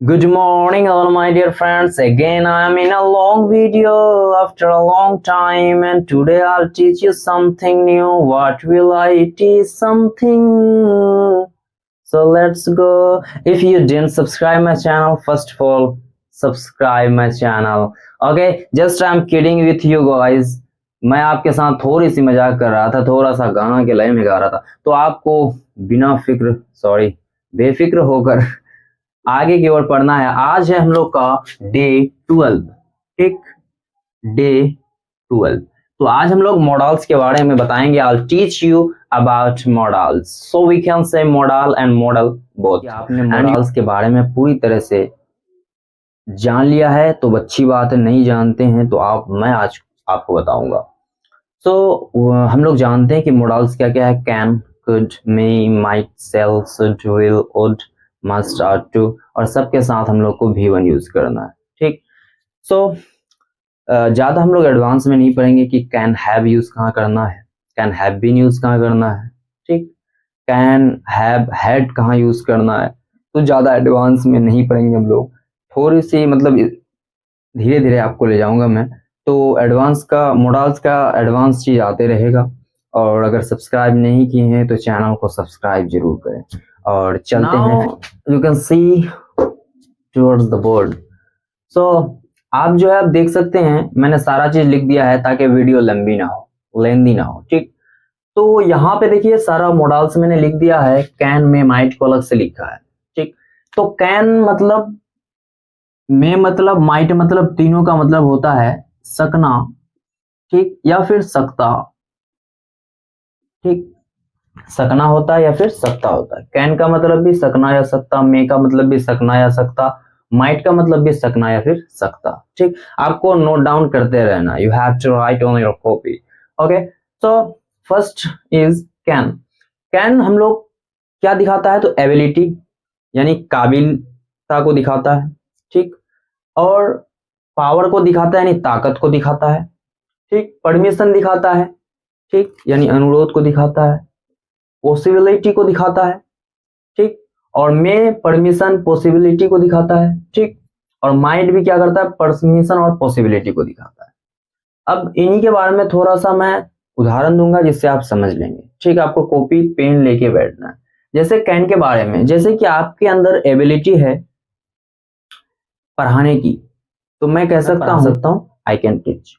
Good morning, all my dear friends. Again, I am in a long video after a long time, and today I'll teach you something new. What will I teach? Something. So let's go. If you didn't subscribe my channel, first of all, subscribe my channel. Okay, just I'm kidding with you guys. मैं आपके साथ थोड़ी सी मजाक कर रहा था, थोड़ा सा गाना के लय में गा रहा था, तो आपको बिना फिक्र बेफिक्र होकर आगे की ओर पढ़ना है। आज है हम लोग का डे 12। ठीक, डे 12। तो आज हम लोग मॉडल्स के बारे में बताएंगे। I teach you about modals, so we can say modal and modal both. आपने मॉडल्स के बारे में पूरी तरह से जान लिया है तो अच्छी बात है, नहीं जानते हैं तो मैं आज आपको बताऊंगा। हम लोग जानते हैं कि मॉडल्स क्या क्या है। Can, could, may, might, shall, should, will, would, must, are, to, और सबके साथ हम लोग को V1 यूज करना है। ठीक, ज्यादा हम लोग एडवांस में नहीं पढ़ेंगे कि कैन हैव यूज कहाँ करना है, कैन हैव बीन यूज कहाँ करना है, ठीक, कैन हैव हैड कहाँ यूज करना है, तो ज्यादा एडवांस में नहीं पढ़ेंगे हम लोग। थोड़ी सी मतलब धीरे धीरे आपको ले जाऊंगा मैं, तो एडवांस का मॉडल्स का एडवांस चीज आते रहेगा। और अगर सब्सक्राइब नहीं किए हैं तो चैनल को सब्सक्राइब जरूर करें। और चलते हैं, you can see towards the board. So आप जो है आप देख सकते हैं, मैंने सारा चीज लिख दिया है ताकि वीडियो लंबी ना हो, लेंदी ना हो। ठीक, तो यहाँ पे देखिए सारा मॉडल्स मैंने लिख दिया है। कैन में माइट को अलग से लिखा है। ठीक, तो कैन मतलब, में मतलब, माइट मतलब, तीनों का मतलब होता है सकना, ठीक, या फिर सकता। ठीक, सकना होता है या फिर सकता होता है। कैन का मतलब भी सकना या सकता, मे का मतलब भी सकना या सकता, माइट का मतलब भी सकना या फिर सकता। ठीक, आपको नोट डाउन करते रहना। You have to write on your copy. Okay, so first is can. Can हम लोग क्या दिखाता है, तो एबिलिटी यानी काबिलता को दिखाता है। ठीक, और पावर को दिखाता है यानी ताकत को दिखाता है। ठीक, परमिशन दिखाता है, ठीक, यानी अनुरोध को दिखाता है। पॉसिबिलिटी को दिखाता है। ठीक, और मे परमिशन पॉसिबिलिटी को दिखाता है। ठीक, और माइट भी क्या करता है, परमिशन और पॉसिबिलिटी को दिखाता है। अब इन्हीं के बारे में थोड़ा सा मैं उदाहरण दूंगा जिससे आप समझ लेंगे। ठीक, आपको कॉपी पेन लेके बैठना है। जैसे कैन के बारे में, जैसे कि आपके अंदर एबिलिटी है पढ़ाने की, तो मैं कह सकता हूँ आई कैन टीच।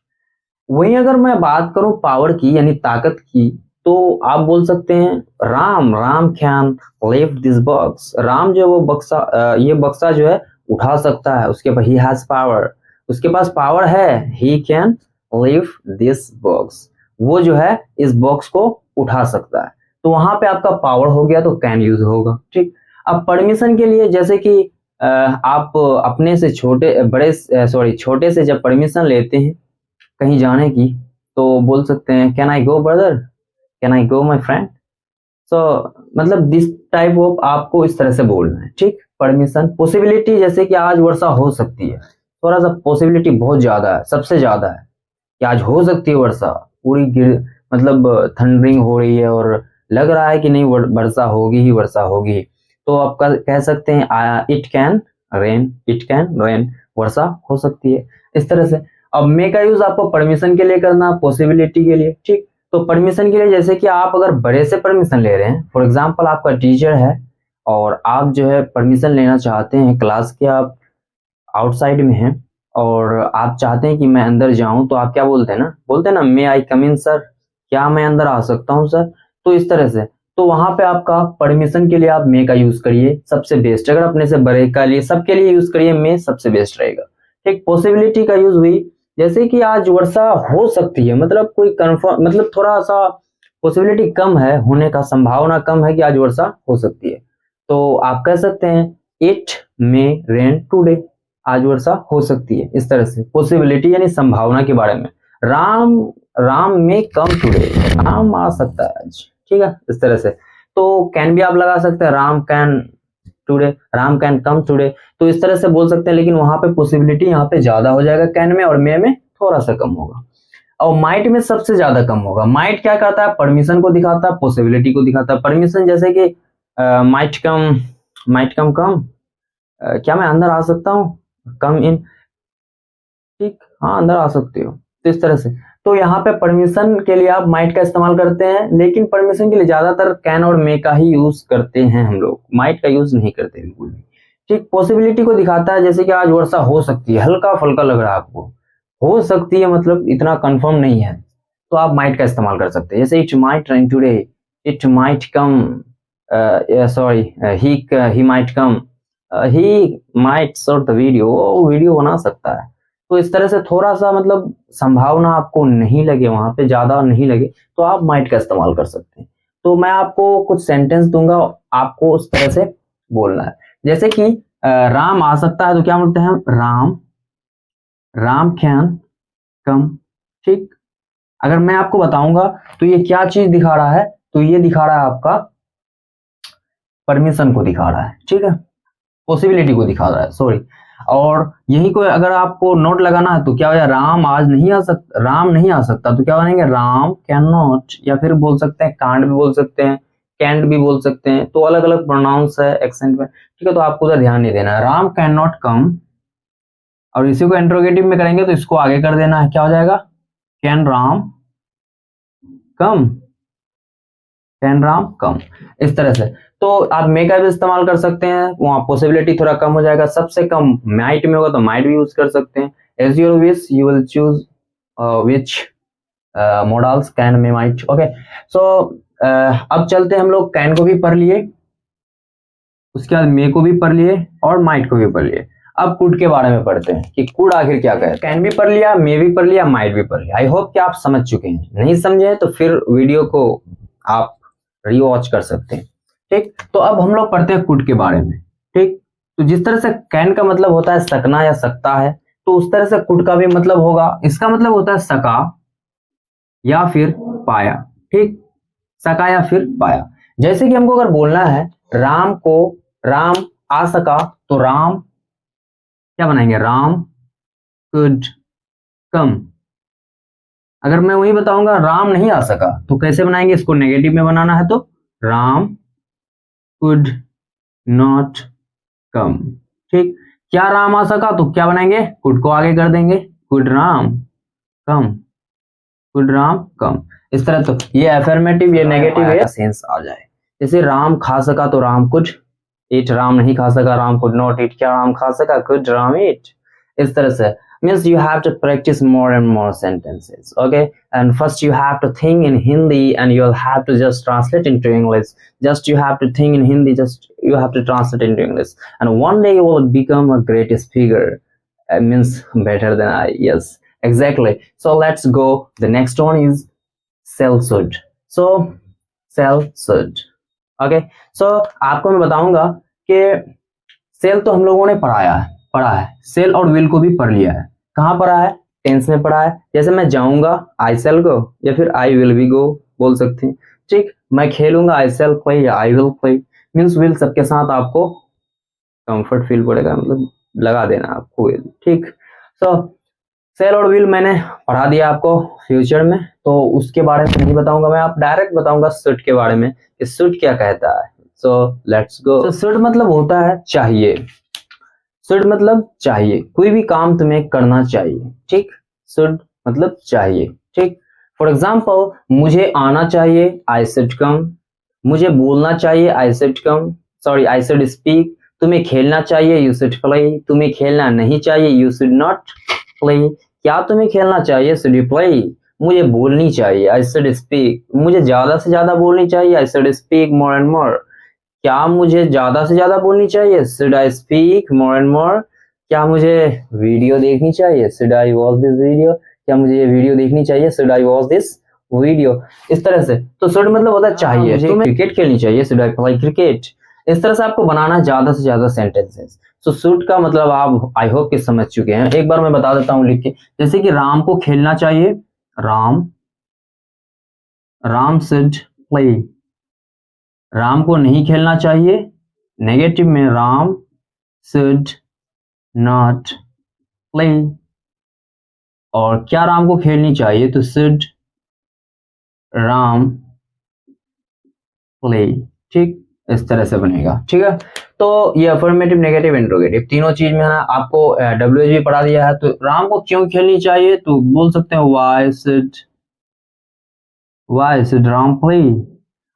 वहीं अगर मैं बात करूं पावर की यानी ताकत की, तो आप बोल सकते हैं Ram can lift this box. Ram जो है वो बक्सा, ये बक्सा जो है उठा सकता है। उसके पास ही हैज पावर, उसके पास पावर है। He can lift this box, वो जो है इस बॉक्स को उठा सकता है। तो वहां पे आपका पावर हो गया तो कैन यूज होगा। ठीक, अब परमिशन के लिए, जैसे कि आप अपने से छोटे से जब परमिशन लेते हैं कहीं जाने की, तो बोल सकते हैं can I go brother, can I go my friend. So मतलब दिस टाइप ऑफ आपको इस तरह से बोलना है। ठीक, परमिशन। पॉसिबिलिटी, जैसे कि आज वर्षा हो सकती है, थोड़ा सा पॉसिबिलिटी बहुत ज्यादा है, सबसे ज्यादा है कि आज हो सकती है वर्षा, पूरी मतलब थंडरिंग हो रही है और लग रहा है कि नहीं वर्षा होगी ही, वर्षा होगी। तो आप कह सकते हैं it can rain, it can rain, वर्षा हो सकती है, इस तरह से। अब मे का यूज आपको परमिशन के लिए करना, पॉसिबिलिटी के लिए। ठीक, तो परमिशन के लिए, जैसे कि आप अगर बड़े से परमिशन ले रहे हैं, फॉर एग्जांपल आपका टीचर है और आप जो है परमिशन लेना चाहते हैं क्लास के, आप आउटसाइड में हैं और आप चाहते हैं कि मैं अंदर जाऊं, तो आप क्या बोलते हैं ना मे आई कम इन सर, क्या मैं अंदर आ सकता हूं सर। तो इस तरह से, तो वहां पे आपका परमिशन के लिए आप मे का यूज करिए, सबसे बेस्ट। अगर अपने से बड़े का लिए, सबके लिए यूज करिए, मे सबसे बेस्ट रहेगा। ठीक, पॉसिबिलिटी का यूज हुई, जैसे कि आज वर्षा हो सकती है, मतलब कोई कंफर्म, मतलब थोड़ा सा पॉसिबिलिटी कम है होने का, संभावना कम है कि आज वर्षा हो सकती है, तो आप कह सकते हैं इट मे रेन टुडे, आज वर्षा हो सकती है। इस तरह से पॉसिबिलिटी यानी संभावना के बारे में। राम राम में कम टुडे, राम आ सकता है आज। ठीक है, इस तरह से। तो कैन भी आप लगा सकते हैं, Ram can today, Ram can come today, तो इस तरह से बोल सकते हैं। लेकिन वहां पे पॉसिबिलिटी यहाँ पे ज्यादा हो जाएगा कैन में, और मे में थोड़ा सा कम होगा, और माइट में सबसे ज्यादा कम होगा। माइट क्या करता है, परमिशन को दिखाता है, पॉसिबिलिटी को दिखाता है। परमिशन जैसे कि माइट कम कम, क्या मैं अंदर आ सकता हूँ? कम इन, ठीक, हाँ अंदर आ सकते हो। तो इस तरह से, तो यहाँ पे परमिशन के लिए आप माइट का इस्तेमाल करते हैं, लेकिन परमिशन के लिए ज्यादातर कैन और मे का ही यूज करते हैं हम लोग, माइट का यूज नहीं करते बिल्कुल भी। ठीक, पॉसिबिलिटी को दिखाता है, जैसे कि आज वर्षा हो सकती है, हल्का फुल्का लग रहा है आपको, हो सकती है मतलब इतना कंफर्म नहीं है, तो आप माइट का इस्तेमाल कर सकते हैं। जैसे it might rain today, it might come, sorry, he might come, he might shot the video, वो वीडियो बना सकता है। तो इस तरह से थोड़ा सा मतलब संभावना आपको नहीं लगे, वहां पे ज्यादा नहीं लगे, तो आप माइट का इस्तेमाल कर सकते हैं। तो मैं आपको कुछ सेंटेंस दूंगा, आपको उस तरह से बोलना है। जैसे कि राम आ सकता है, तो क्या बोलते हैं हम? Ram, Ram can come. ठीक, अगर मैं आपको बताऊंगा तो ये क्या चीज दिखा रहा है, तो ये दिखा रहा है आपका परमिशन को दिखा रहा है, ठीक है, पॉसिबिलिटी को दिखा रहा है, सॉरी। और यही को अगर आपको नोट लगाना है तो क्या हो, राम आज नहीं आ सकता, राम नहीं आ सकता, तो क्या बनेंगे? राम कैन नॉट, या फिर बोल सकते हैं कांट भी बोल सकते हैं, कैंट भी बोल सकते हैं, तो अलग अलग प्रोनाउंस है एक्सेंट में, ठीक है, तो आपको उधर ध्यान नहीं देना है। राम कैन नॉट कम, और इसी को इंट्रोगेटिव में करेंगे तो इसको आगे कर देना है, क्या हो जाएगा? Can Ram come, can Ram come, इस तरह से। तो आप मे का भी इस्तेमाल कर सकते हैं, वहां पॉसिबिलिटी थोड़ा कम हो जाएगा, सबसे कम माइट में होगा तो माइट भी यूज कर सकते हैं। As your wish you will choose which models, can, may, might, okay. So अब चलते हैं, हम लोग कैन को भी पढ़ लिए, उसके बाद मे को भी पढ़ लिए और माइट को भी पढ़ लिए। अब कुड के बारे में पढ़ते हैं कि कुड आखिर क्या कहता है। कैन भी पढ़ लिया, मे भी पढ़ लिया, माइट भी पढ़ लिया। आई होप कि आप समझ चुके हैं, नहीं समझे तो फिर वीडियो को आप रीवॉच कर सकते हैं, ठीक। तो अब हम लोग पढ़ते हैं कुड के बारे में, ठीक। तो जिस तरह से कैन का मतलब होता है सकना या सकता है, तो उस तरह से कुड का भी मतलब होगा, इसका मतलब होता है सका या फिर पाया, ठीक, सका या फिर पाया। जैसे कि हमको अगर बोलना है राम को, राम आ सका, तो राम क्या बनाएंगे? Ram could come. अगर मैं वही बताऊंगा राम नहीं आ सका, तो कैसे बनाएंगे? इसको नेगेटिव में बनाना है, तो राम कुड नॉट कम, ठीक। क्या राम आ सका, तो क्या बनाएंगे? कुड को आगे कर देंगे, could Ram come, could Ram come, इस तरह। तो ये अफर्मेटिव, ये नेगेटिव है, सेंस आ जाए। जैसे राम खा सका, तो राम कुड ईट, राम नहीं खा सका, राम कुड नॉट ईट। क्या राम खा सका? कुड राम ईट, इस तरह से। Means you have to practice more and more sentences, okay? And first you have to think in Hindi and you'll have to just translate into English. Just you have to think in Hindi, just you have to translate into English. And one day you will become a great speaker. Means better than I, yes, exactly. So let's go. The next one is sell should. So sell should, okay? So आपको मैं बताऊंगा कि cell तो हम लोगों ने पढ़ा है, सेल और विल को भी पढ़ लिया है। कहाँ पढ़ा है? टेंस में पढ़ा है। जैसे मैं जाऊंगा, आई सेल गो, या फिर आई विल बी गो बोल सकते हैं, ठीक। मैं खेलूंगा, आई सेल प्ले या I will play. Means will सबके साथ आपको कंफर्ट फील पड़ेगा, मतलब लगा देना आपको विल, ठीक। सो सेल और विल मैंने पढ़ा दिया आपको फ्यूचर में, तो उसके बारे में नहीं बताऊंगा मैं, आप डायरेक्ट बताऊंगा शुड के बारे में, कि शुड क्या कहता है। So let's go. तो शुड मतलब होता है चाहिए, शुड मतलब चाहिए, कोई भी काम तुम्हें करना चाहिए, ठीक। शुड मतलब चाहिए, ठीक। फॉर एग्जाम्पल, मुझे आना चाहिए, आई शुड कम। मुझे बोलना चाहिए, I should come, sorry, I should speak. तुम्हें खेलना चाहिए, यू शुड प्ले। तुम्हें खेलना नहीं चाहिए, यू शुड नॉट प्ले। क्या तुम्हें खेलना चाहिए? Should you play. मुझे बोलनी चाहिए, आई शुड स्पीक। मुझे ज्यादा से ज्यादा बोलनी चाहिए, I should speak more and more. क्या मुझे ज्यादा से ज्यादा बोलनी चाहिए? Should I speak more and more. क्या मुझे वीडियो देखनी चाहिए? Should I watch this video. क्या मुझे ये वीडियो देखनी चाहिए? Should I watch this video, इस तरह से। तो शुड मतलब होता है चाहिए। मुझे क्रिकेट खेलनी चाहिए, शुड आई प्ले क्रिकेट। इस तरह से आपको बनाना है ज्यादा से ज्यादा सेंटेंसेस। तो शुड का मतलब आप आई होप कि समझ चुके हैं। एक बार मैं बता देता हूँ लिख के, जैसे कि राम को खेलना चाहिए, राम, राम शुड प्ले। राम को नहीं खेलना चाहिए, नेगेटिव में राम शुड नॉट प्ले। और क्या राम को खेलनी चाहिए? तो शुड राम प्ले, ठीक, इस तरह से बनेगा, ठीक है। तो ये अफर्मेटिव, नेगेटिव, इंट्रोगेटिव तीनों चीज में है ना, आपको WH भी पढ़ा दिया है। तो राम को क्यों खेलनी चाहिए, तो बोल सकते हैं वाई शुड राम प्ले,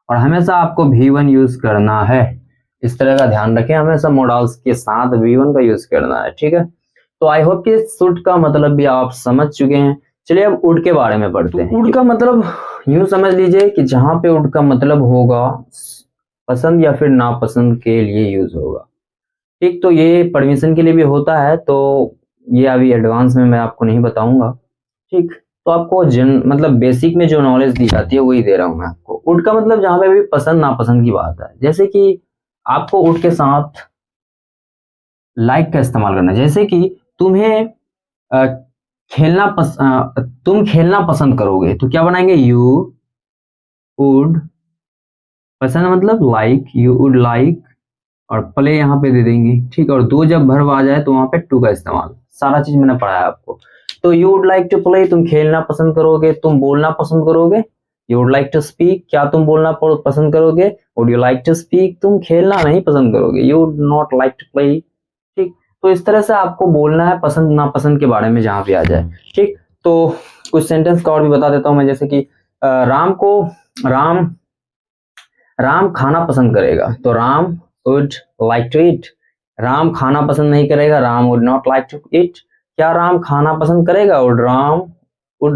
और हमेशा आपको V1 यूज करना है। इस तरह का ध्यान रखें, हमेशा मोडाल्स के साथ V1 का यूज करना है, ठीक है। तो आई होप कि शुड का मतलब भी आप समझ चुके हैं। चलिए अब वुड के बारे में पढ़ते हैं। वुड का मतलब यूं समझ लीजिए कि जहां पे वुड का मतलब होगा पसंद या फिर नापसंद के लिए यूज होगा, ठीक। तो ये परमिशन के लिए भी होता है, तो ये अभी एडवांस में मैं आपको नहीं बताऊंगा, ठीक। तो आपको मतलब बेसिक में जो नॉलेज दी जाती है वही दे रहा हूं मैं आपको। वुड का मतलब जहां पे भी पसंद नापसंद की बात है, जैसे कि आपको वुड के साथ लाइक का इस्तेमाल करना है। जैसे कि तुम्हें अ, तुम खेलना पसंद करोगे, तो क्या बनाएंगे, यू वुड, पसंद मतलब लाइक, यू वुड लाइक, और प्ले यहाँ पे दे देंगे, ठीक है। और दो जब वर्ब आ जाए तो वहां पे टू का इस्तेमाल, सारा चीज मैंने पढ़ाया आपको। तो you would like to play, तुम खेलना पसंद करोगे, तुम बोलना पसंद करोगे। You would like to speak, क्या तुम बोलना पसंद करोगे। Would you like to speak, तुम खेलना नहीं पसंद करोगे। You would not like to play, ठीक। तो इस तरह से आपको बोलना है पसंद नापसंद के बारे में जहां भी आ जाए, ठीक। तो कुछ सेंटेंस का और भी बता देता हूं मैं, जैसे कि राम राम खाना पसंद करेगा, तो Ram would like to eat. Ram खाना पसंद नहीं करेगा, Ram would not like to eat. क्या राम खाना पसंद करेगा, would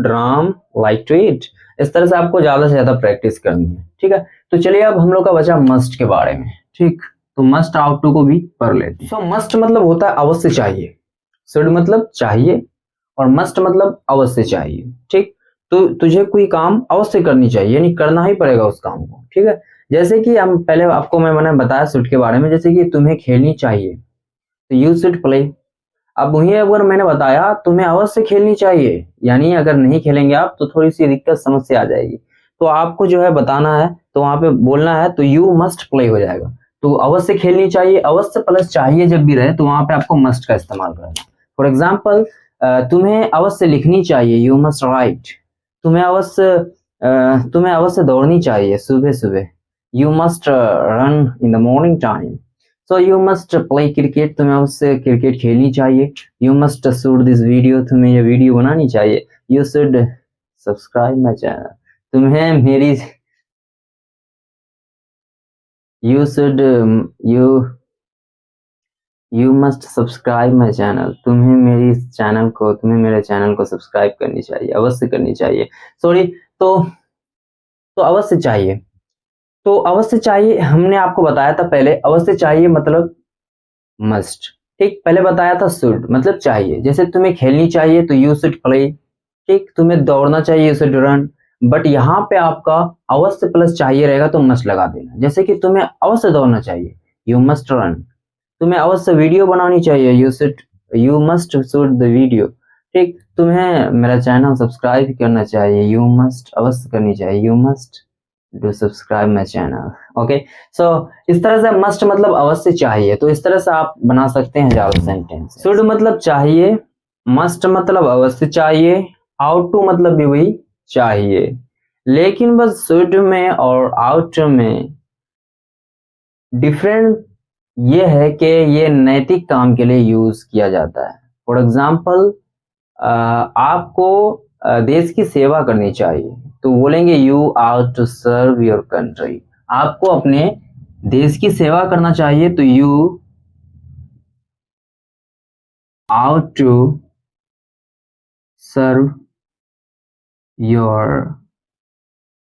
Ram like to eat. इस तरह से आपको ज्यादा से ज्यादा प्रैक्टिस करनी है, ठीक है। तो चलिए अब हम लोग का बचा मस्ट के बारे में, ठीक। तो मस्ट आउट टू को भी पढ़ लेते हैं। सो मस्ट मतलब होता है अवश्य चाहिए, शुड मतलब चाहिए, और मस्ट मतलब अवश्य चाहिए, ठीक। तो तुझे कोई काम अवश्य करनी चाहिए, यानी करना ही पड़ेगा उस काम को, ठीक है। जैसे कि हम पहले आपको मैंने बताया शुड के बारे में, जैसे कि तुम्हें खेलनी चाहिए, तो यू शुड प्ले। अब वही अगर मैंने बताया तुम्हें अवश्य खेलनी चाहिए, यानी अगर नहीं खेलेंगे आप तो थोड़ी सी दिक्कत समस्या आ जाएगी। तो आपको जो है बताना है, तो वहां पे बोलना है, तो यू मस्ट प्ले हो जाएगा। तो अवश्य खेलनी चाहिए, अवश्य प्लस चाहिए जब भी रहे तो वहां पे आपको मस्ट का इस्तेमाल करना। फॉर एग्जाम्पल, तुम्हें अवश्य लिखनी चाहिए, यू मस्ट राइट। तुम्हें अवश्य दौड़नी चाहिए सुबह सुबह, you must run in the morning time. So you must play cricket, तुम्हें अवश्य क्रिकेट खेलनी चाहिए। You must shoot this video, तुम्हें ये वीडियो बनानी चाहिए। You should subscribe my channel, तुम्हें मेरी you should you must subscribe my channel, तुम्हें मेरे चैनल को सब्सक्राइब करनी चाहिए, अवश्य करनी चाहिए, सॉरी। तो अवश्य चाहिए, तो अवश्य चाहिए हमने आपको बताया था पहले, अवश्य चाहिए मतलब मस्ट, ठीक। पहले बताया था शुड मतलब चाहिए, जैसे तुम्हें खेलनी चाहिए तो यू शुड प्ले, ठीक। तुम्हें दौड़ना चाहिए, यू शुड रन। बट यहाँ पे आपका अवश्य प्लस चाहिए रहेगा तो मस्ट लगा देना। जैसे कि तुम्हें अवश्य दौड़ना चाहिए, यू मस्ट रन। तुम्हें अवश्य वीडियो बनानी चाहिए, you must shoot the video, ठीक। तुम्हें मेरा चैनल सब्सक्राइब करना चाहिए, यू मस्ट अवश्य करनी चाहिए, you must do subscribe my channel, okay. So इस तरह से मस्ट मतलब अवश्य चाहिए, तो इस तरह से आप बना सकते हैं हजारों सेंटेंस। शुड मतलब चाहिए, मस्ट मतलब अवश्य चाहिए, आउट टू मतलब भी वही चाहिए, लेकिन बस शुड में और आउट में डिफरेंट ये है कि ये नैतिक काम के लिए यूज किया जाता है। फॉर एग्जाम्पल, आपको देश की सेवा करनी चाहिए, तो बोलेंगे you are to serve your country. आपको अपने देश की सेवा करना चाहिए, तो you are to serve your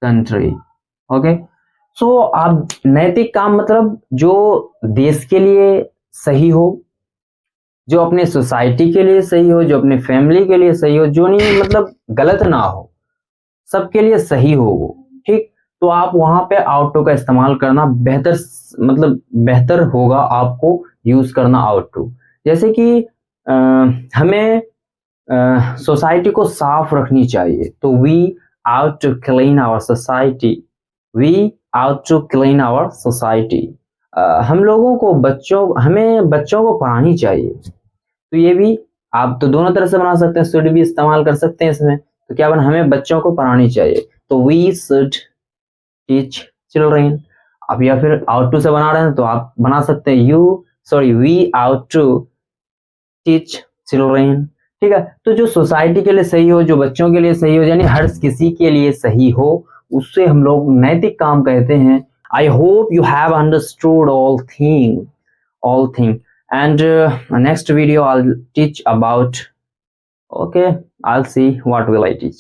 country, okay. So आप नैतिक काम मतलब जो देश के लिए सही हो, जो अपने सोसाइटी के लिए सही हो, जो अपने फैमिली के लिए सही हो, जो नहीं मतलब गलत ना हो, सबके लिए सही हो वो, ठीक। तो आप वहां पे आउट टू का इस्तेमाल करना बेहतर मतलब बेहतर होगा आपको यूज करना आउट टू। जैसे कि हमें सोसाइटी को साफ रखनी चाहिए, तो we ought to clean our society, we ought to clean our society. हम लोगों को हमें बच्चों को पढ़ानी चाहिए, तो ये भी आप तो दोनों तरह से बना सकते हैं, शुड भी इस्तेमाल कर सकते हैं इसमें। तो क्या बना, हमें बच्चों को पढ़ानी चाहिए, तो वी शुड टीच चिल्ड्रेन। आप या फिर आउट टू से बना रहे हैं तो आप बना सकते हैं we ought to teach children. ठीक है, तो जो सोसाइटी के लिए सही हो, जो बच्चों के लिए सही हो, यानी हर किसी के लिए सही हो, उससे हम लोग नैतिक काम कहते हैं। I hope you have understood all thing and next video I'll teach about, okay, I'll see what will I teach.